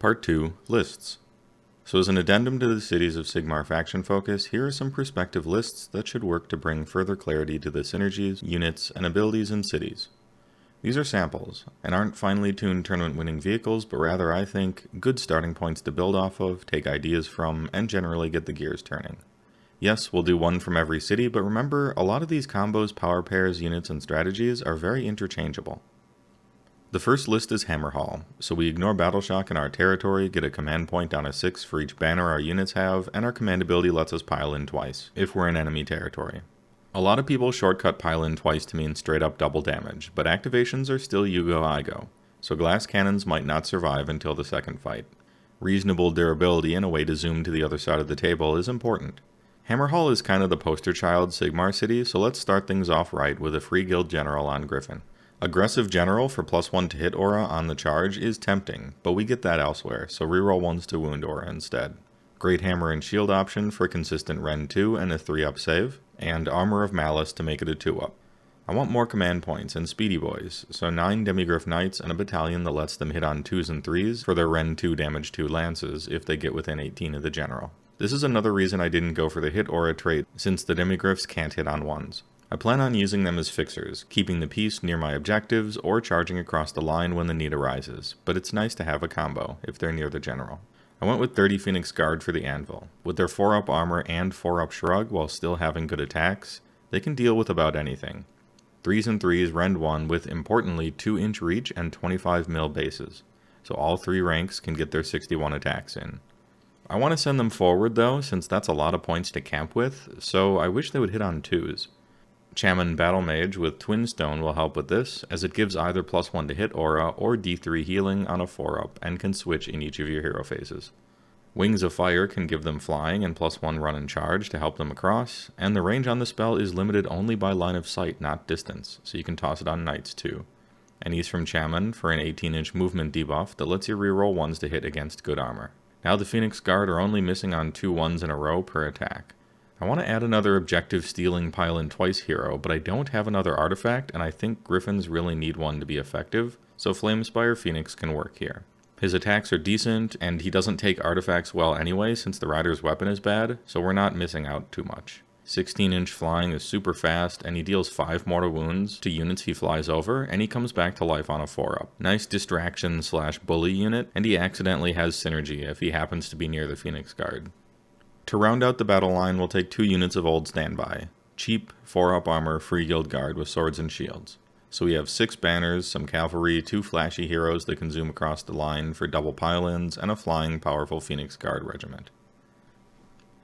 Part 2, Lists. So as an addendum to the Cities of Sigmar faction focus, here are some perspective lists that should work to bring further clarity to the synergies, units, and abilities in cities. These are samples, and aren't finely tuned tournament-winning vehicles, but rather, I think, good starting points to build off of, take ideas from, and generally get the gears turning. Yes, we'll do one from every city, but remember, a lot of these combos, power pairs, units, and strategies are very interchangeable. The first list is Hammer Hall, so we ignore Battle Shock in our territory, get a command point down a 6 for each banner our units have, and our command ability lets us pile in twice, if we're in enemy territory. A lot of people shortcut pile in twice to mean straight up double damage, but activations are still you go I go, so glass cannons might not survive until the second fight. Reasonable durability and a way to zoom to the other side of the table is important. Hammer Hall is kind of the poster child Sigmar city, so let's start things off right with a free guild general on Griffin. Aggressive general for +1 to hit aura on the charge is tempting, but we get that elsewhere, so reroll 1s to wound aura instead. Great hammer and shield option for consistent Ren 2 and a 3-up save, and Armor of Malice to make it a 2-up. I want more command points and speedy boys, so 9 Demigryph Knights and a battalion that lets them hit on 2s and 3s for their Ren 2 damage 2 lances if they get within 18 of the general. This is another reason I didn't go for the hit aura trait, since the Demigryphs can't hit on 1s. I plan on using them as fixers, keeping the piece near my objectives or charging across the line when the need arises, but it's nice to have a combo if they're near the general. I went with 30 Phoenix Guard for the Anvil. With their 4-up armor and 4-up shrug while still having good attacks, they can deal with about anything. 3s and 3s rend 1 with, importantly, 2-inch reach and 25 mil bases, so all 3 ranks can get their 61 attacks in. I want to send them forward though, since that's a lot of points to camp with, so I wish they would hit on 2s. Shaman Battle Mage with Twin Stone will help with this, as it gives either +1 to hit aura or D3 healing on a 4-up and can switch in each of your hero phases. Wings of Fire can give them flying and +1 run and charge to help them across, and the range on the spell is limited only by line of sight, not distance, so you can toss it on knights too. And he's from Shaman for an 18-inch movement debuff that lets you reroll 1s to hit against good armor. Now the Phoenix Guard are only missing on 2 1s in a row per attack. I want to add another objective stealing pile in twice hero, but I don't have another artifact, and I think Griffins really need one to be effective, so Flamespire Phoenix can work here. His attacks are decent, and he doesn't take artifacts well anyway since the rider's weapon is bad, so we're not missing out too much. 16-inch flying is super fast, and he deals 5 mortal wounds to units he flies over, and he comes back to life on a 4-up. Nice distraction/bully unit, and he accidentally has synergy if he happens to be near the Phoenix Guard. To round out the battle line, we'll take 2 units of Old Standby. Cheap, 4-up armor, free guild guard with swords and shields. So we have 6 banners, some cavalry, 2 flashy heroes that can zoom across the line for double pile-ins, and a flying, powerful Phoenix Guard regiment.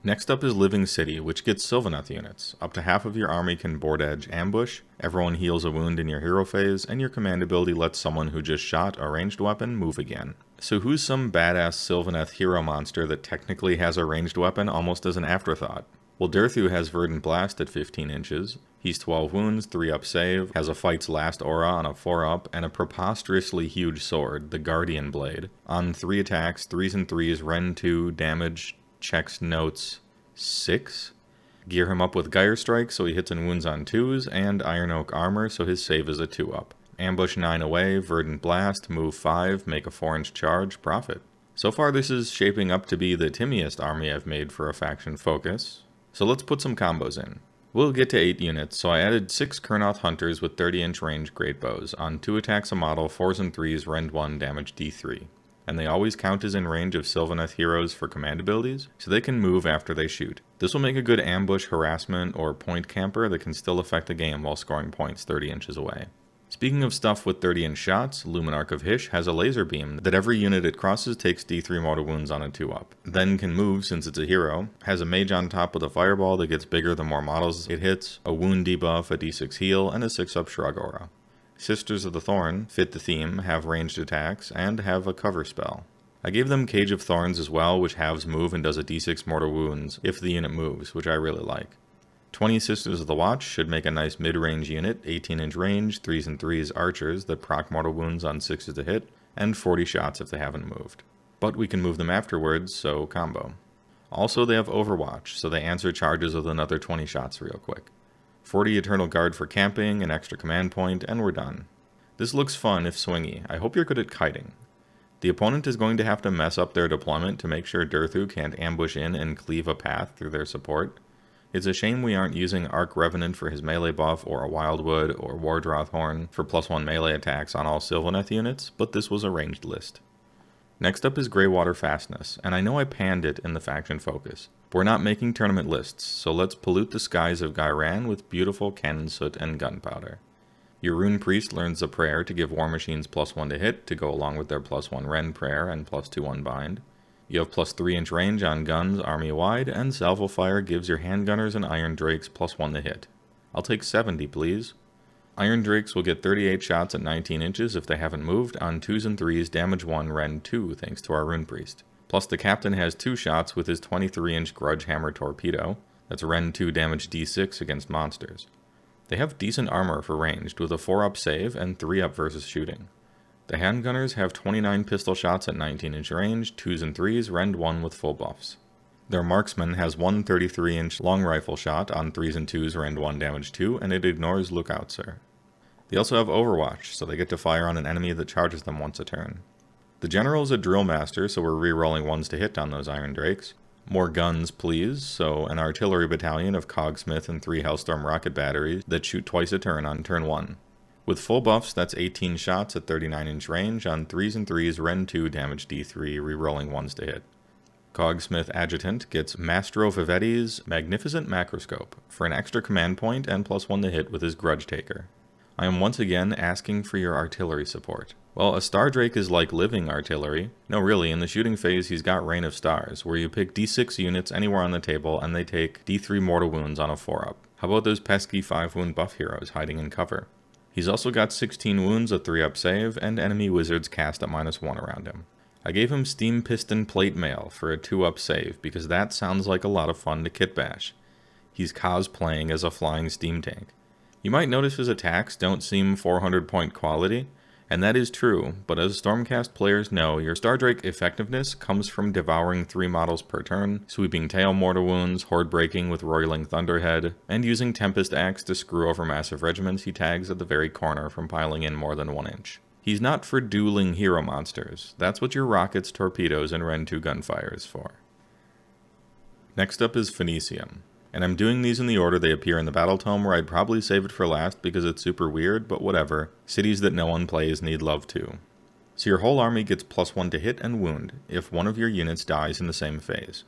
Next up is Living City, which gets Sylvaneth units. Up to half of your army can board edge ambush, everyone heals a wound in your hero phase, and your command ability lets someone who just shot a ranged weapon move again. So who's some badass Sylvaneth hero monster that technically has a ranged weapon almost as an afterthought? Well, Durthu has Verdant Blast at 15 inches. He's 12 wounds, 3-up save, has a Fight's Last aura on a 4-up, and a preposterously huge sword, the Guardian Blade. On 3 attacks, 3s and 3s, Ren 2, damage, checks notes 6. Gear him up with Gyre Strike so he hits and wounds on 2s, and Iron Oak armor so his save is a 2-up. Ambush 9 away, Verdant Blast, move 5, make a 4-inch charge, profit. So far this is shaping up to be the timmiest army I've made for a faction focus, so let's put some combos in. We'll get to 8 units, so I added 6 Kurnoth Hunters with 30-inch range great bows. On 2 attacks a model, 4s and 3s, rend 1, damage D3. And they always count as in range of Sylvaneth heroes for command abilities, so they can move after they shoot. This will make a good ambush, harassment, or point camper that can still affect the game while scoring points 30 inches away. Speaking of stuff with 30-inch shots, Luminarch of Hysh has a laser beam that every unit it crosses takes D3 mortal wounds on a 2-up. Then can move since it's a hero, has a mage on top with a fireball that gets bigger the more models it hits, a wound debuff, a D6 heal, and a 6-up shrug aura. Sisters of the Thorn fit the theme, have ranged attacks, and have a cover spell. I gave them Cage of Thorns as well, which halves move and does a D6 mortal wounds if the unit moves, which I really like. 20 Sisters of the Watch should make a nice mid-range unit, 18-inch range, 3s and 3s archers that proc mortal wounds on 6s to hit, and 40 shots if they haven't moved. But we can move them afterwards, so combo. Also they have Overwatch, so they answer charges with another 20 shots real quick. 40 Eternal Guard for camping, an extra command point, and we're done. This looks fun if swingy. I hope you're good at kiting. The opponent is going to have to mess up their deployment to make sure Durthu can't ambush in and cleave a path through their support. It's a shame we aren't using Arc Revenant for his melee buff, or a Wildwood, or Wardroth Horn for +1 melee attacks on all Sylvaneth units, but this was a ranged list. Next up is Greywater Fastness, and I know I panned it in the faction focus. But we're not making tournament lists, so let's pollute the skies of Ghyran with beautiful cannon soot and gunpowder. Your Rune Priest learns the prayer to give War Machines +1 to hit to go along with their +1 Ren prayer and +2 Unbind. You have +3-inch range on guns army-wide, and Salvo Fire gives your handgunners and Iron Drakes +1 to hit. I'll take 70, please. Iron Drakes will get 38 shots at 19 inches if they haven't moved on 2s and 3s damage 1 Ren 2 thanks to our Rune Priest. Plus the captain has 2 shots with his 23-inch Grudge Hammer Torpedo, that's Ren 2 damage D6 against monsters. They have decent armor for ranged with a 4-up save and 3-up versus shooting. The handgunners have 29 pistol shots at 19-inch range, 2s and 3s, Rend 1 with full buffs. Their marksman has one 33-inch long rifle shot on 3s and 2s, Rend 1 damage 2, and it ignores Lookout Sir. They also have Overwatch, so they get to fire on an enemy that charges them once a turn. The general is a drill master, so we're re-rolling 1s to hit on those Iron Drakes. More guns, please, so an artillery battalion of Cogsmith and 3 Hellstorm rocket batteries that shoot twice a turn on turn 1. With full buffs, that's 18 shots at 39-inch range on 3s and 3s, Ren 2 damage D3, re-rolling 1s to hit. Cogsmith Adjutant gets Mastro Vivetti's Magnificent Macroscope for an extra command point and +1 to hit with his Grudge Taker. I am once again asking for your artillery support. Well, a Star Drake is like living artillery. No, really, in the shooting phase he's got Rain of Stars, where you pick D6 units anywhere on the table and they take D3 mortal wounds on a 4-up. How about those pesky 5-wound buff heroes hiding in cover? He's also got 16 wounds, a 3-up save, and enemy wizards cast at -1 around him. I gave him Steam Piston Plate Mail for a 2-up save, because that sounds like a lot of fun to kit bash. He's cosplaying as a flying steam tank. You might notice his attacks don't seem 400-point quality, and that is true, but as Stormcast players know, your Star Drake effectiveness comes from devouring 3 models per turn, sweeping tail mortar wounds, horde breaking with roiling Thunderhead, and using Tempest Axe to screw over massive regiments he tags at the very corner from piling in more than 1 inch. He's not for dueling hero monsters. That's what your rockets, torpedoes, and Ren 2 gunfire is for. Next up is Phoenicium. And I'm doing these in the order they appear in the battle tome, where I'd probably save it for last because it's super weird, but whatever. Cities that no one plays need love too. So your whole army gets +1 to hit and wound if one of your units dies in the same phase.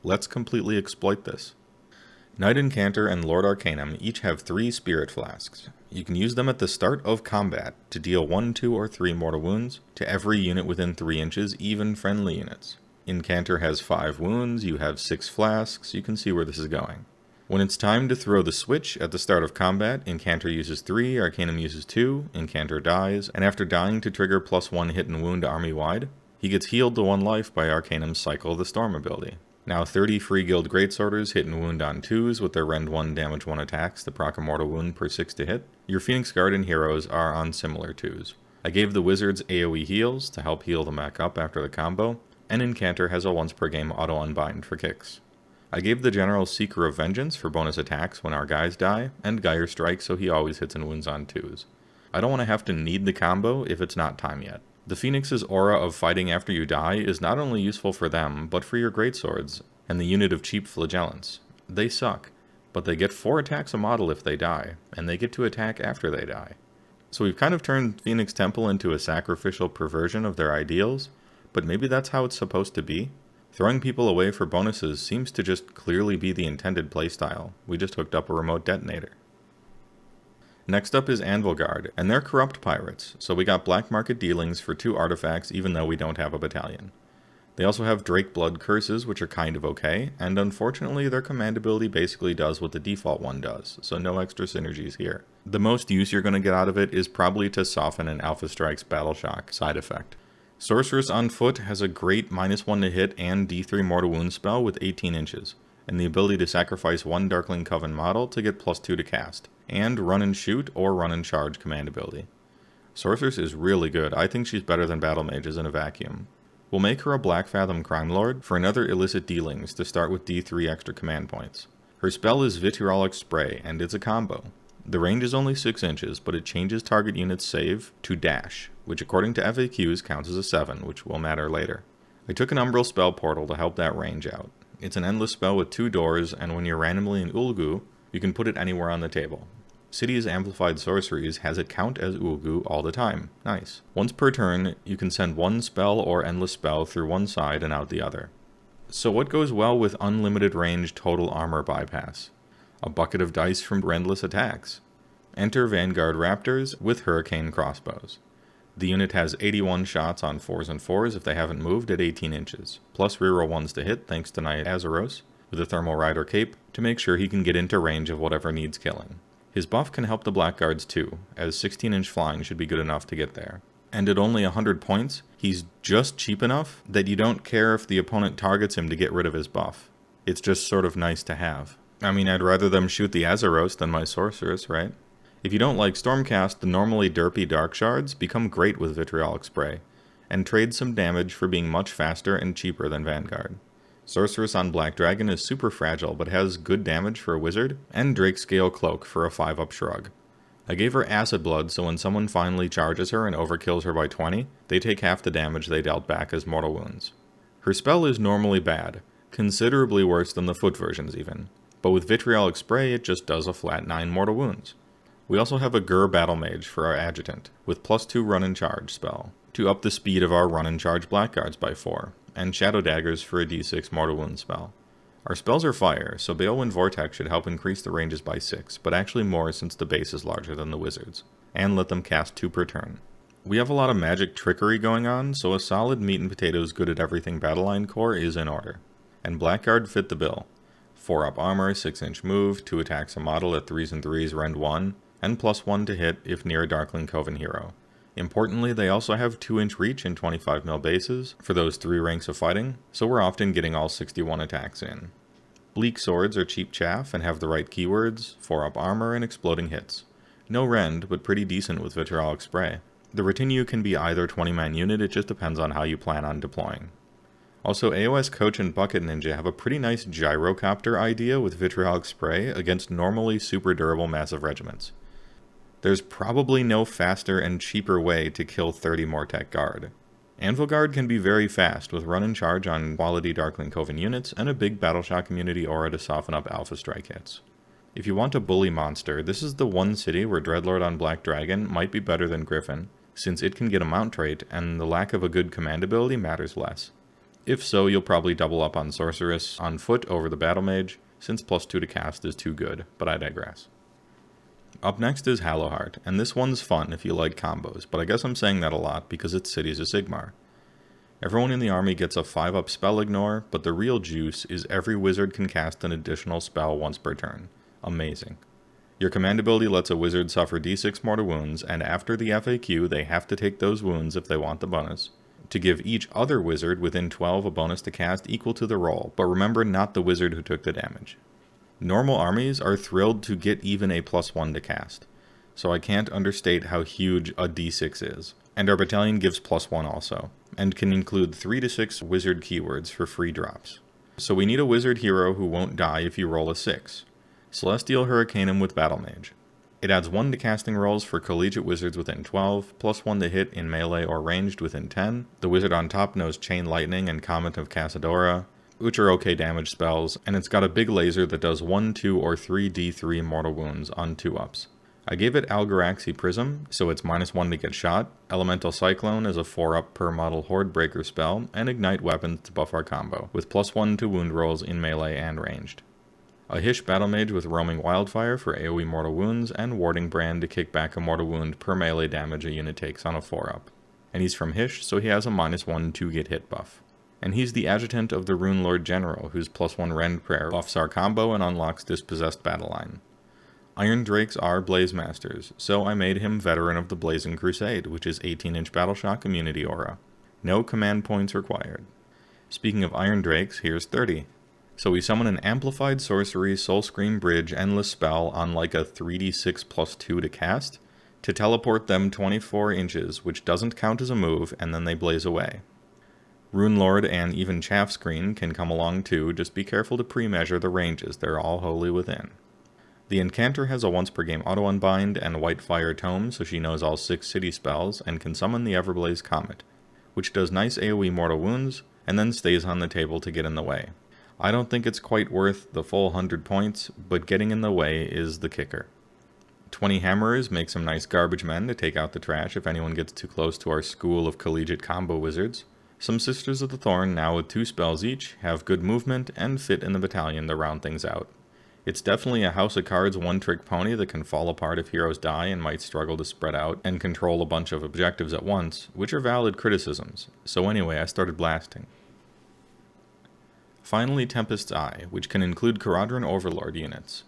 Let's completely exploit this. Knight Incanter and Lord Arcanum each have 3 Spirit Flasks. You can use them at the start of combat to deal 1, 2, or 3 mortal wounds to every unit within 3 inches, even friendly units. Incanter has 5 wounds, you have 6 flasks, you can see where this is going. When it's time to throw the switch at the start of combat, Incanter uses 3, Arcanum uses 2, Incanter dies, and after dying to trigger +1 hit and wound army-wide, he gets healed to 1 life by Arcanum's Cycle the Storm ability. Now 30 Free Guild Greatsworders hit and wound on 2s with their Rend 1 damage 1 attacks that proc a mortal wound per 6 to hit. Your Phoenix Guard and heroes are on similar 2s. I gave the wizards AoE heals to help heal them back up after the combo, and Incanter has a once per game auto unbind for kicks. I gave the general Seeker of Vengeance for bonus attacks when our guys die, and Gyre Strike so he always hits and wounds on 2s. I don't want to have to need the combo if it's not time yet. The Phoenix's aura of fighting after you die is not only useful for them, but for your greatswords, and the unit of cheap flagellants. They suck, but they get 4 attacks a model if they die, and they get to attack after they die. So we've kind of turned Phoenix Temple into a sacrificial perversion of their ideals, but maybe that's how it's supposed to be. Throwing people away for bonuses seems to just clearly be the intended playstyle. We just hooked up a remote detonator. Next up is Anvil Guard, and they're corrupt pirates, so we got black market dealings for 2 artifacts even though we don't have a battalion. They also have Drake Blood Curses, which are kind of okay, and unfortunately their command ability basically does what the default one does, so no extra synergies here. The most use you're going to get out of it is probably to soften an Alpha Strike's Battle Shock side effect. Sorceress on Foot has a great -1 to hit and D3 mortal wound spell with 18 inches, and the ability to sacrifice 1 Darkling Coven model to get +2 to cast, and Run and Shoot or Run and Charge command ability. Sorceress is really good. I think she's better than Battle Mages in a vacuum. We'll make her a Black Fathom Crime Lord for another illicit dealings to start with D3 extra command points. Her spell is Vitriolic Spray, and it's a combo. The range is only 6 inches, but it changes target unit's save to dash, which according to FAQs counts as a 7, which will matter later. I took an Umbral spell portal to help that range out. It's an endless spell with 2 doors, and when you're randomly in Ulgu, you can put it anywhere on the table. City's Amplified Sorceries has it count as Ulgu all the time. Nice. Once per turn, you can send 1 spell or endless spell through one side and out the other. So what goes well with unlimited range total armor bypass? A bucket of dice from endless attacks. Enter Vanguard Raptors with Hurricane Crossbows. The unit has 81 shots on 4s and 4s if they haven't moved at 18 inches, plus reroll 1s to hit thanks to Knight Azeros with a Thermal Rider Cape to make sure he can get into range of whatever needs killing. His buff can help the Blackguards too, as 16-inch flying should be good enough to get there. And at only 100 points, he's just cheap enough that you don't care if the opponent targets him to get rid of his buff. It's just sort of nice to have. I mean, I'd rather them shoot the Azeros than my Sorceress, right? If you don't like Stormcast, the normally derpy Dark Shards become great with Vitriolic Spray, and trade some damage for being much faster and cheaper than Vanguard. Sorceress on Black Dragon is super fragile, but has good damage for a wizard, and Drakescale Cloak for a 5-up shrug. I gave her Acid Blood, so when someone finally charges her and overkills her by 20, they take half the damage they dealt back as mortal wounds. Her spell is normally bad, considerably worse than the foot versions even, but with Vitriolic Spray it just does a flat 9 mortal wounds. We also have a Gur Battle Mage for our Adjutant, with +2 Run and Charge spell, to up the speed of our Run and Charge Blackguards by 4, and Shadow Daggers for a d6 mortal wound spell. Our spells are fire, so Balewind Vortex should help increase the ranges by 6, but actually more since the base is larger than the wizards, and let them cast 2 per turn. We have a lot of magic trickery going on, so a solid meat and potatoes good at everything battle line core is in order. And Blackguard fit the bill. 4-up armor, 6-inch move, 2 attacks a model at 3s and 3s, rend 1, and +1 to hit if near a Darkling Coven hero. Importantly, they also have 2-inch reach and 25mm bases for those 3 ranks of fighting, so we're often getting all 61 attacks in. Bleak Swords are cheap chaff and have the right keywords, 4-up armor, and exploding hits. No rend, but pretty decent with Vitriolic Spray. The retinue can be either 20-man unit, it just depends on how you plan on deploying. Also, AOS Coach and Bucket Ninja have a pretty nice gyrocopter idea with Vitriolic Spray against normally super durable massive regiments. There's probably no faster and cheaper way to kill 30 Mortek Guard. Anvil Guard can be very fast, with Run and Charge on quality Darkling Coven units, and a big Battleshock Community aura to soften up Alpha Strike hits. If you want a bully monster, this is the one city where Dreadlord on Black Dragon might be better than Griffin, since it can get a mount trait, and the lack of a good command ability matters less. If so, you'll probably double up on Sorceress on foot over the Battle Mage, since +2 to cast is too good, but I digress. Up next is Hallow Heart, and this one's fun if you like combos, but I guess I'm saying that a lot because it's Cities of Sigmar. Everyone in the army gets a 5-up spell ignore, but the real juice is every wizard can cast an additional spell once per turn. Amazing. Your command ability lets a wizard suffer d6 mortal wounds, and after the FAQ they have to take those wounds if they want the bonus, to give each other wizard within 12 a bonus to cast equal to the roll, but remember, not the wizard who took the damage. Normal armies are thrilled to get even a +1 to cast, so I can't understate how huge a d6 is. And our battalion gives +1 also, and can include 3 to 6 wizard keywords for free drops. So we need a wizard hero who won't die if you roll a 6. Celestial Hurricaneum with Battle Mage. It adds 1 to casting rolls for collegiate wizards within 12, +1 to hit in melee or ranged within 10. The wizard on top knows Chain Lightning and Comet of Casadora, which are okay damage spells, and it's got a big laser that does 1, 2, or 3 d3 mortal wounds on 2-ups. I gave it Algaraxi Prism, so it's -1 to get shot, Elemental Cyclone as a 4-up per model Horde Breaker spell, and Ignite Weapons to buff our combo, with +1 to wound rolls in melee and ranged. A Hish Battle Mage with Roaming Wildfire for AoE mortal wounds, and Warding Brand to kick back a mortal wound per melee damage a unit takes on a 4-up. And he's from Hish, so he has a -1 to get hit buff. And he's the adjutant of the Rune Lord General, whose +1 Rend Prayer buffs our combo and unlocks Dispossessed Battle Line. Iron Drakes are Blaze Masters, so I made him Veteran of the Blazing Crusade, which is 18-inch Battleshock Immunity aura. No command points required. Speaking of Iron Drakes, here's 30. So we summon an Amplified Sorcery Soulscream Bridge Endless spell on like a 3d6 +2 to cast, to teleport them 24 inches, which doesn't count as a move, and then they blaze away. Rune Lord and even Chaff Screen can come along too, just be careful to pre-measure the ranges, they're all wholly within. The Incantor has a once per game auto unbind and white fire tome, so she knows all 6 city spells and can summon the Everblaze Comet, which does nice AoE mortal wounds and then stays on the table to get in the way. I don't think it's quite worth the full 100 points, but getting in the way is the kicker. 20 Hammerers make some nice garbage men to take out the trash if anyone gets too close to our school of collegiate combo wizards. Some Sisters of the Thorn, now with 2 spells each, have good movement and fit in the battalion to round things out. It's definitely a House of Cards one-trick pony that can fall apart if heroes die and might struggle to spread out and control a bunch of objectives at once, which are valid criticisms, so anyway I started blasting. Finally, Tempest I, which can include Caradhran Overlord units.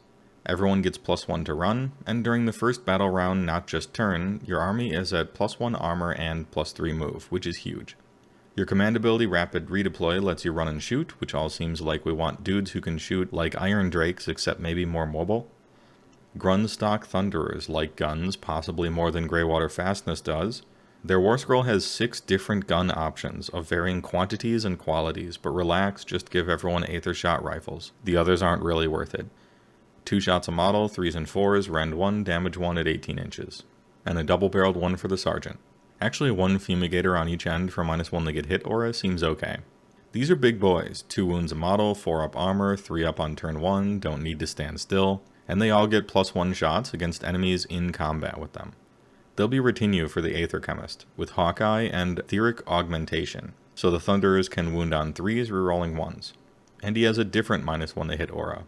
Everyone gets +1 to run, and during the first battle round, not just turn, your army is at +1 armor and +3 move, which is huge. Your command ability Rapid Redeploy lets you run and shoot, which all seems like we want dudes who can shoot like Iron Drakes except maybe more mobile. Grunstock Thunderers like guns, possibly more than Greywater Fastness does. Their War Scroll has 6 different gun options of varying quantities and qualities, but relax, just give everyone Aether Shot rifles. The others aren't really worth it. 2 shots a model, 3s and 4s, rend 1, damage 1 at 18 inches. And a double-barreled one for the Sergeant. Actually, 1 Fumigator on each end for -1 to get hit aura seems okay. These are big boys, 2 wounds a model, 4 up armor, 3 up on turn 1, don't need to stand still, and they all get +1 shots against enemies in combat with them. They'll be retinue for the Aether Chemist, with Hawkeye and Etheric Augmentation, so the Thunderers can wound on 3s, rerolling 1s. And he has a different -1 to hit aura.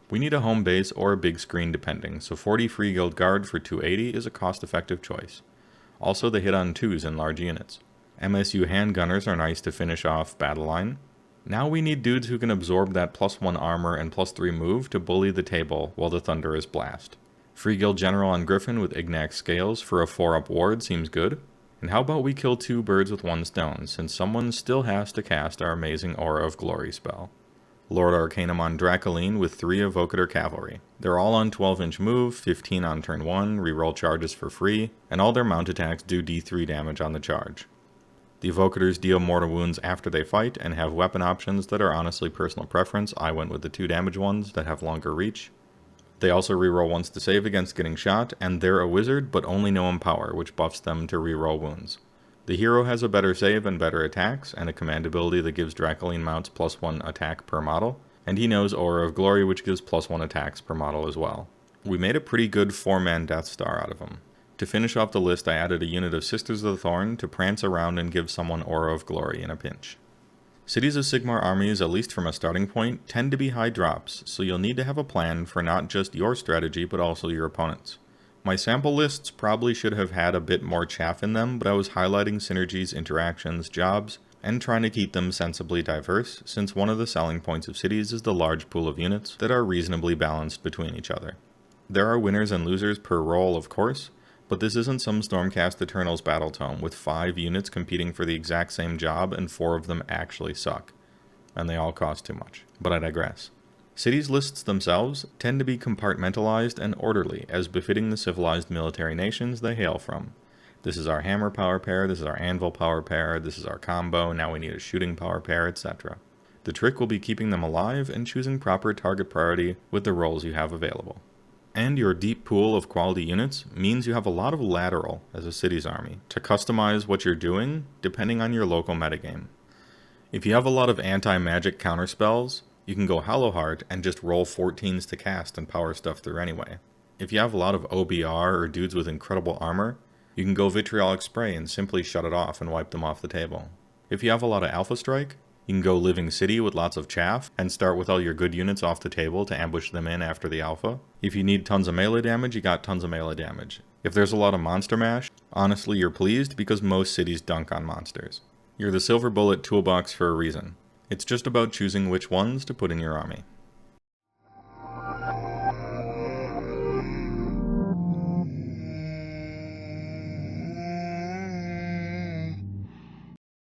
We need a home base or a big screen depending, so 40 Free Guild Guard for 280 is a cost-effective choice. Also, they hit on 2s in large units. MSU handgunners are nice to finish off battle line. Now we need dudes who can absorb that +1 armor and +3 move to bully the table while the Thunderers blast. Free Guild General on Griffin with Ignax Scales for a 4-up ward seems good. And how about we kill 2 birds with 1 stone, since someone still has to cast our amazing Aura of Glory spell. Lord Arcanum on Dracoline with 3 Evocator Cavalry. They're all on 12-inch move, 15 on turn 1, reroll charges for free, and all their mount attacks do D3 damage on the charge. The Evocators deal mortal wounds after they fight and have weapon options that are honestly personal preference. I went with the 2 damage ones that have longer reach. They also reroll once to save against getting shot, and they're a wizard but only know Empower, which buffs them to reroll wounds. The hero has a better save and better attacks, and a command ability that gives Dracoline mounts +1 attack per model, and he knows Aura of Glory, which gives +1 attacks per model as well. We made a pretty good 4-man Death Star out of him. To finish off the list, I added a unit of Sisters of the Thorn to prance around and give someone Aura of Glory in a pinch. Cities of Sigmar armies, at least from a starting point, tend to be high drops, so you'll need to have a plan for not just your strategy, but also your opponent's. My sample lists probably should have had a bit more chaff in them, but I was highlighting synergies, interactions, jobs, and trying to keep them sensibly diverse, since one of the selling points of cities is the large pool of units that are reasonably balanced between each other. There are winners and losers per role, of course, but this isn't some Stormcast Eternals battle tome with 5 units competing for the exact same job and 4 of them actually suck, and they all cost too much. But I digress. Cities lists themselves tend to be compartmentalized and orderly, as befitting the civilized military nations they hail from. This is our hammer power pair, this is our anvil power pair, this is our combo, now we need a shooting power pair, etc. The trick will be keeping them alive and choosing proper target priority with the roles you have available. And your deep pool of quality units means you have a lot of lateral as a city's army to customize what you're doing depending on your local metagame. If you have a lot of anti-magic counterspells, you can go Hallow Heart and just roll 14s to cast and power stuff through anyway. If you have a lot of OBR or dudes with incredible armor, you can go Vitriolic Spray and simply shut it off and wipe them off the table. If you have a lot of Alpha Strike, you can go Living City with lots of chaff and start with all your good units off the table to ambush them in after the alpha. If you need tons of melee damage, you got tons of melee damage. If there's a lot of monster mash, honestly you're pleased because most cities dunk on monsters. You're the silver bullet toolbox for a reason. It's just about choosing which ones to put in your army.